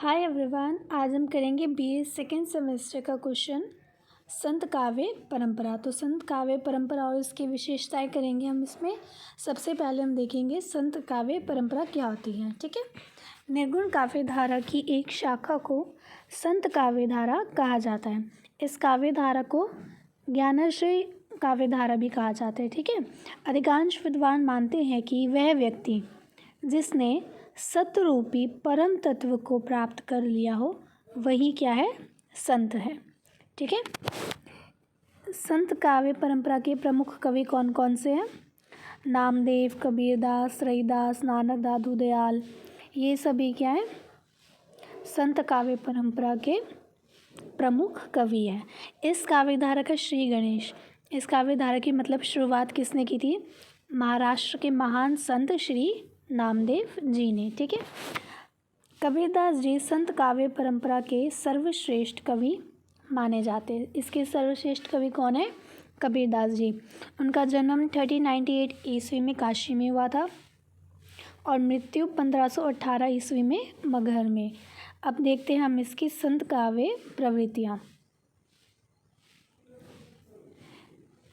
Hi everyone, आज हम करेंगे बीए सेकेंड सेमेस्टर का क्वेश्चन संत काव्य परंपरा। तो संत काव्य परंपरा और इसकी विशेषताएं करेंगे हम इसमें। सबसे पहले हम देखेंगे संत काव्य परंपरा क्या होती है। ठीक है, निर्गुण काव्य धारा की एक शाखा को संत काव्य धारा कहा जाता है। इस काव्य धारा को ज्ञानाश्रय काव्य धारा भी कहा जाता है। ठीक है, अधिकांश विद्वान मानते हैं कि वह व्यक्ति जिसने सतरूपी परम तत्व को प्राप्त कर लिया हो वही क्या है, संत है। ठीक है, संत काव्य परंपरा के प्रमुख कवि कौन कौन से हैं? नामदेव, कबीरदास, रईदास, नानक, दादू दयाल, ये सभी क्या है, संत काव्य परंपरा के प्रमुख कवि हैं। इस काव्य धारा का श्री गणेश, इस काव्य धारा की मतलब शुरुआत किसने की थी? महाराष्ट्र के महान संत श्री नामदेव जी ने। ठीक है, कबीरदास जी संत काव्य परंपरा के सर्वश्रेष्ठ कवि माने जाते हैं। इसके सर्वश्रेष्ठ कवि कौन है? कबीरदास जी। उनका जन्म 1398 ईस्वी में काशी में हुआ था और मृत्यु 1518 ईस्वी में मगहर में। अब देखते हैं हम इसकी संत काव्य प्रवृत्तियाँ।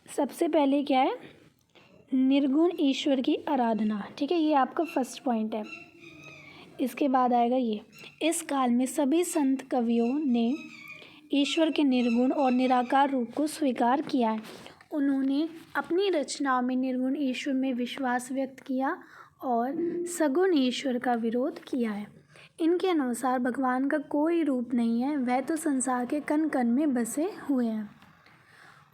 सबसे पहले क्या है? निर्गुण ईश्वर की आराधना। ठीक है, ये आपका फर्स्ट पॉइंट है। इसके बाद आएगा ये, इस काल में सभी संत कवियों ने ईश्वर के निर्गुण और निराकार रूप को स्वीकार किया है। उन्होंने अपनी रचनाओं में निर्गुण ईश्वर में विश्वास व्यक्त किया और सगुण ईश्वर का विरोध किया है। इनके अनुसार भगवान का कोई रूप नहीं है, वह तो संसार के कण कण में बसे हुए हैं।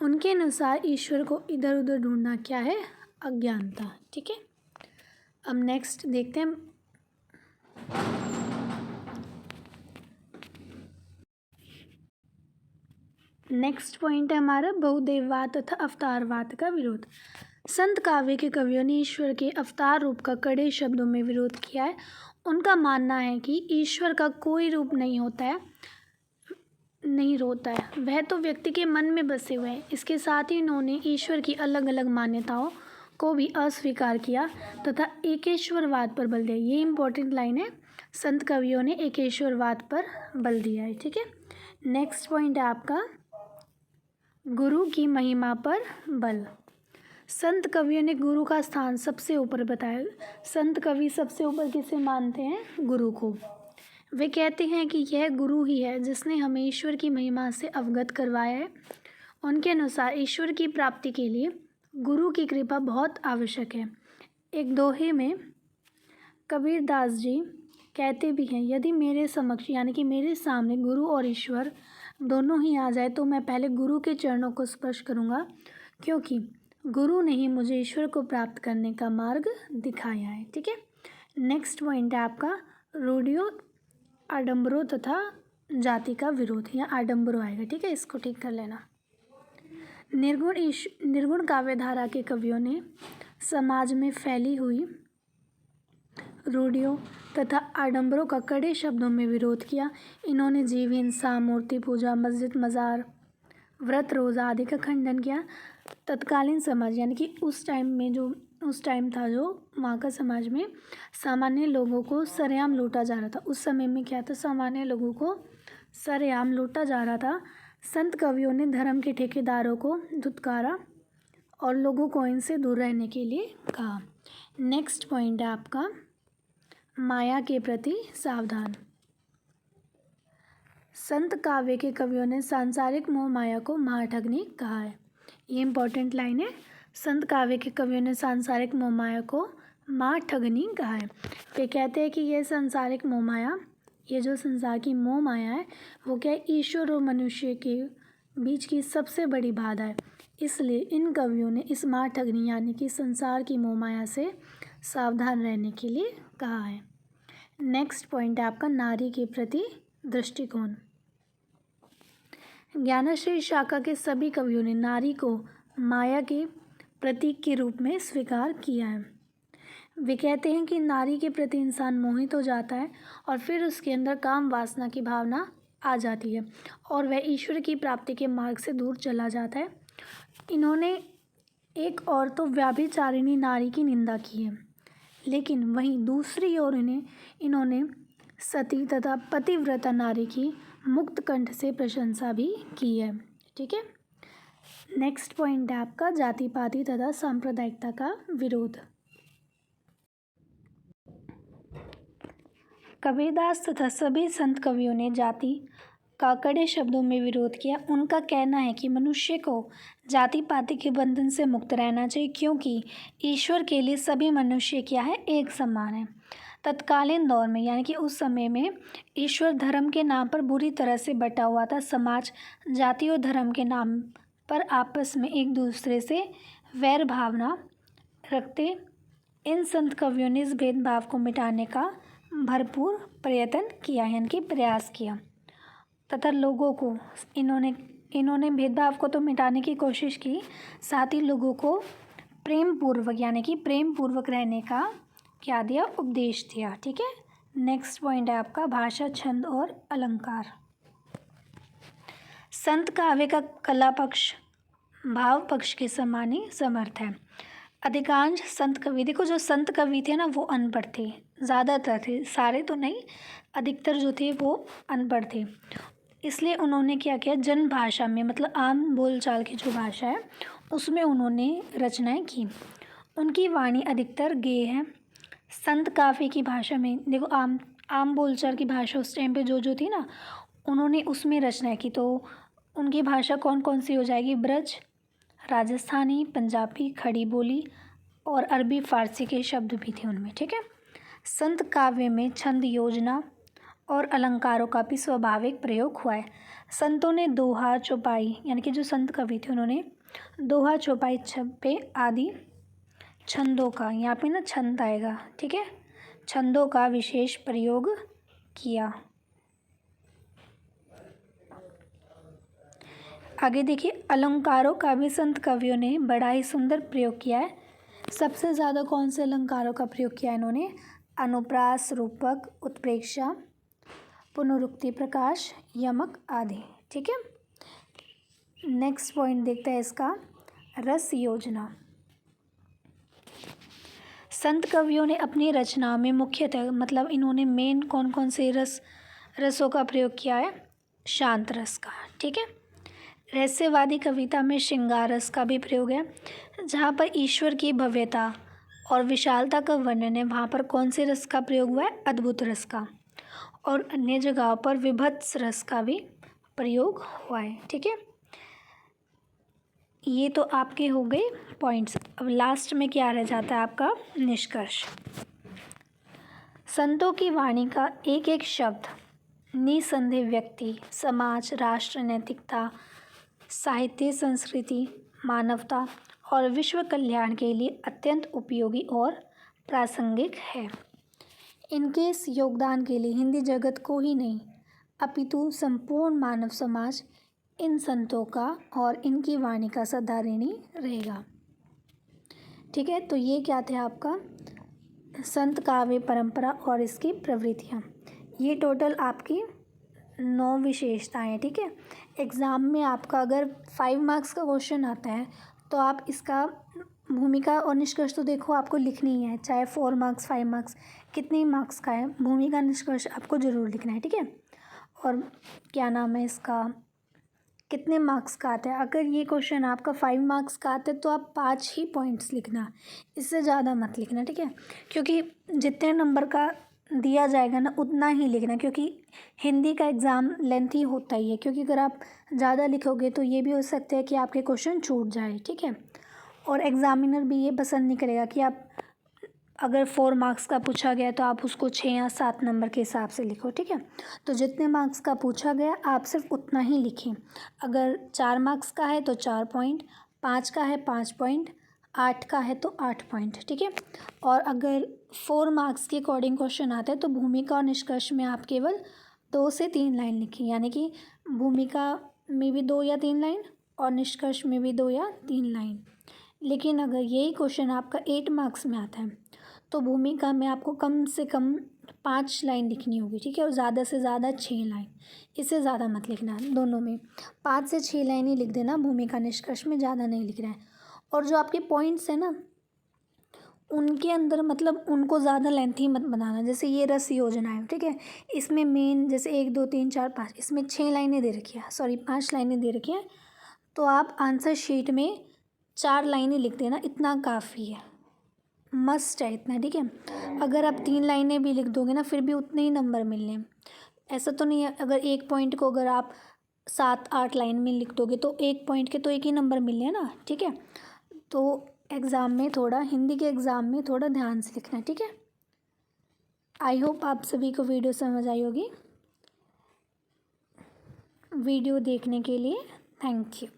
उनके अनुसार ईश्वर को इधर उधर ढूंढना क्या है? अज्ञानता। ठीक है, अब नेक्स्ट देखते हैं। नेक्स्ट पॉइंट है हमारा बहुदेववाद तथा अवतारवाद का विरोध। संत काव्य के कवियों ने ईश्वर के अवतार रूप का कड़े शब्दों में विरोध किया है। उनका मानना है कि ईश्वर का कोई रूप नहीं होता है, वह तो व्यक्ति के मन में बसे हुए हैं। इसके साथ ही उन्होंने ईश्वर की अलग अलग मान्यताओं को भी अस्वीकार किया तथा एकेश्वरवाद पर बल दिया। ये इंपॉर्टेंट लाइन है, संत कवियों ने एकेश्वरवाद पर बल दिया है। ठीक है, नेक्स्ट पॉइंट है आपका गुरु की महिमा पर बल। संत कवियों ने गुरु का स्थान सबसे ऊपर बताया। संत कवि सबसे ऊपर किसे मानते हैं? गुरु को। वे कहते हैं कि यह गुरु ही है जिसने हमें ईश्वर की महिमा से अवगत करवाया है। उनके अनुसार ईश्वर की प्राप्ति के लिए गुरु की कृपा बहुत आवश्यक है। एक दोहे में कबीरदास जी कहते भी हैं, यदि मेरे समक्ष यानी कि मेरे सामने गुरु और ईश्वर दोनों ही आ जाए तो मैं पहले गुरु के चरणों को स्पर्श करूंगा, क्योंकि गुरु ने ही मुझे ईश्वर को प्राप्त करने का मार्ग दिखाया है। ठीक है, नेक्स्ट पॉइंट है आपका रूढ़ियों, आडंबरों तथा जाति का विरोध। या आडंबरों आएगा। ठीक है, इसको ठीक कर लेना। निर्गुण काव्य धारा के कवियों ने समाज में फैली हुई रूढ़ियों तथा आडंबरों का कड़े शब्दों में विरोध किया। इन्होंने जीव हिंसा, मूर्ति पूजा, मस्जिद मज़ार, व्रत रोज़ा आदि का खंडन किया। तत्कालीन समाज यानी कि उस टाइम था जो वहाँ का समाज में सामान्य लोगों को सरेआम लूटा जा रहा था। उस समय में क्या था? सामान्य लोगों को सरेआम लूटा जा रहा था। संत कवियों ने धर्म के ठेकेदारों को धुतकारा और लोगों को इनसे दूर रहने के लिए कहा। नेक्स्ट पॉइंट है आपका माया के प्रति सावधान। संत काव्य के कवियों ने सांसारिक मोह माया को महाठगनी कहा है। ये इंपॉर्टेंट लाइन है, संत काव्य के कवियों ने सांसारिक मोह माया को महाठगनी कहा है। वे कहते हैं कि यह सांसारिक मोह माया, ये जो संसार की मोह माया है वो क्या है? ईश्वर और मनुष्य के बीच की सबसे बड़ी बाधा है। इसलिए इन कवियों ने इस महाठगनी यानी कि संसार की मोह माया से सावधान रहने के लिए कहा है। नेक्स्ट पॉइंट है आपका नारी के प्रति दृष्टिकोण। ज्ञानाश्रय शाखा के सभी कवियों ने नारी को माया के प्रतीक के रूप में स्वीकार किया है। वे कहते हैं कि नारी के प्रति इंसान मोहित हो जाता है और फिर उसके अंदर काम वासना की भावना आ जाती है और वह ईश्वर की प्राप्ति के मार्ग से दूर चला जाता है। इन्होंने एक और तो व्याभिचारिणी नारी की निंदा की है, लेकिन वहीं दूसरी ओर इन्होंने सती तथा पतिव्रता नारी की मुक्त कंठ से प्रशंसा भी की है। ठीक है। नेक्स्ट पॉइंट है आपका जाति पाति तथा सांप्रदायिकता का विरोध। कबीरदास तथा सभी संत कवियों ने जाति का कड़े शब्दों में विरोध किया। उनका कहना है कि मनुष्य को जाति पाति के बंधन से मुक्त रहना चाहिए, क्योंकि ईश्वर के लिए सभी मनुष्य क्या है, एक समान है। तत्कालीन दौर में यानी कि उस समय में ईश्वर धर्म के नाम पर बुरी तरह से बटा हुआ था। समाज जाति और धर्म के नाम पर आपस में एक दूसरे से वैर भावना रखते। इन संत कवियों ने इस भेदभाव को मिटाने का भरपूर प्रयत्न किया यानी कि प्रयास किया तथा लोगों को इन्होंने भेदभाव को तो मिटाने की कोशिश की, साथ ही लोगों को प्रेम पूर्वक यानी कि प्रेम पूर्वक रहने का क्या दिया, उपदेश दिया। ठीक है। नेक्स्ट पॉइंट है आपका भाषा छंद और अलंकार। संत काव्य का कला पक्ष भाव पक्ष के समान ही समर्थ है। अधिकांश संत कवि, देखो जो संत कवि थे ना वो अनपढ़ थे, ज़्यादातर थे, सारे तो नहीं, अधिकतर जो थे वो अनपढ़ थे। इसलिए उन्होंने क्या किया, जन भाषा में मतलब आम बोलचाल की जो भाषा है उसमें उन्होंने रचनाएं की। उनकी वाणी अधिकतर गेय है। संत काव्य की भाषा में देखो आम बोलचाल की भाषा उस टाइम पे जो थी ना, उन्होंने उसमें रचनाएं की। तो उनकी भाषा कौन कौन सी हो जाएगी, ब्रज, राजस्थानी, पंजाबी, खड़ी बोली और अरबी फारसी के शब्द भी थे उनमें। ठीक है। संत काव्य में छंद, योजना और अलंकारों का भी स्वाभाविक प्रयोग हुआ है। संतों ने दोहा, चौपाई यानी कि जो संत कवि थे उन्होंने दोहा, चौपाई, छप्पे आदि छंदों का, यहाँ पे ना छंद आएगा, ठीक है, छंदों का विशेष प्रयोग किया। आगे देखिए, अलंकारों का भी संत कवियों ने बड़ा ही सुंदर प्रयोग किया है। सबसे ज़्यादा कौन से अलंकारों का प्रयोग किया है इन्होंने, अनुप्रास, रूपक, उत्प्रेक्षा, पुनरुक्ति, प्रकाश, यमक आदि। ठीक है। नेक्स्ट पॉइंट देखते हैं इसका रस योजना। संत कवियों ने अपनी रचनाओं में मुख्यतः मतलब इन्होंने मेन कौन कौन से रसों का प्रयोग किया है, शांत रस का। ठीक है। रहस्यवादी कविता में श्रृंगार रस का भी प्रयोग है। जहाँ पर ईश्वर की भव्यता और विशालता का वर्णन है वहाँ पर कौन से रस का प्रयोग हुआ है, अद्भुत रस का। और अन्य जगहों पर विभत्स रस का भी प्रयोग हुआ है। ठीक है। ये तो आपके हो गए पॉइंट्स। अब लास्ट में क्या रह जाता है आपका निष्कर्ष। संतों की वाणी का एक एक शब्द निसंदेह व्यक्ति, समाज, राष्ट्र, नैतिकता, साहित्य, संस्कृति, मानवता और विश्व कल्याण के लिए अत्यंत उपयोगी और प्रासंगिक है। इनके इस योगदान के लिए हिंदी जगत को ही नहीं अपितु संपूर्ण मानव समाज इन संतों का और इनकी वाणी का सदा ऋणी रहेगा। ठीक है। तो ये क्या थे आपका संत काव्य परंपरा और इसकी प्रवृत्तियाँ। ये टोटल आपकी 9 विशेषताएँ हैं। ठीक है। एग्ज़ाम में आपका अगर 5 मार्क्स का क्वेश्चन आता है तो आप इसका भूमिका और निष्कर्ष तो देखो आपको लिखनी ही है, चाहे 4 मार्क्स 5 मार्क्स कितने मार्क्स का है, भूमिका निष्कर्ष आपको ज़रूर लिखना है। ठीक है। और क्या नाम है इसका, कितने मार्क्स का आता है। अगर ये क्वेश्चन आपका 5 मार्क्स का आता है तो आप 5 ही पॉइंट्स लिखना, इससे ज़्यादा मत लिखना। ठीक है। क्योंकि जितने नंबर का दिया जाएगा ना उतना ही लिखना, क्योंकि हिंदी का एग्ज़ाम लेंथी होता ही है। क्योंकि अगर आप ज़्यादा लिखोगे तो ये भी हो सकता है कि आपके क्वेश्चन छूट जाए। ठीक है। और एग्ज़ामिनर भी ये पसंद नहीं करेगा कि आप अगर 4 मार्क्स का पूछा गया तो आप उसको 6 या 7 नंबर के हिसाब से लिखो। ठीक है। तो जितने मार्क्स का पूछा गया आप सिर्फ उतना ही लिखें। अगर 4 मार्क्स का है तो 4 पॉइंट, 5 का है 5 पॉइंट, 8 का है तो 8 पॉइंट। ठीक है। और अगर 4 मार्क्स के अकॉर्डिंग क्वेश्चन आता है तो भूमिका और निष्कर्ष में आप केवल 2 से 3 लाइन लिखें, यानी कि भूमिका में भी 2 या 3 लाइन और निष्कर्ष में भी 2 या 3 लाइन। लेकिन अगर यही क्वेश्चन आपका 8 मार्क्स में आता है तो भूमिका में आपको कम से कम 5 लाइन लिखनी होगी। ठीक है। और ज़्यादा से ज़्यादा 6 लाइन, इससे ज़्यादा मत लिखना। दोनों में 5 से 6 लाइन ही लिख देना, भूमिका निष्कर्ष में ज़्यादा नहीं लिख रहा है। और जो आपके पॉइंट्स हैं ना उनके अंदर मतलब उनको ज़्यादा लेंथी मत बनाना। जैसे ये रस योजना है, ठीक है, इसमें मेन जैसे 1 2 3 4 5 इसमें 6 लाइनें दे रखी है, सॉरी 5 लाइनें दे रखी हैं। तो आप आंसर शीट में 4 लाइनें लिख देना, इतना काफ़ी है, मस्ट है इतना, ठीक है। अगर आप 3 लाइनें भी लिख दोगे ना फिर भी उतने ही नंबर मिलने हैं। ऐसा तो नहीं है अगर एक पॉइंट को अगर आप 7 8 लाइन में लिख दोगे तो एक पॉइंट के तो एक ही नंबर मिलने हैं ना, ठीक है। तो एग्ज़ाम में थोड़ा हिंदी के एग्ज़ाम में थोड़ा ध्यान से लिखना है, ठीक है। आई होप आप सभी को वीडियो समझ आई होगी। वीडियो देखने के लिए थैंक यू।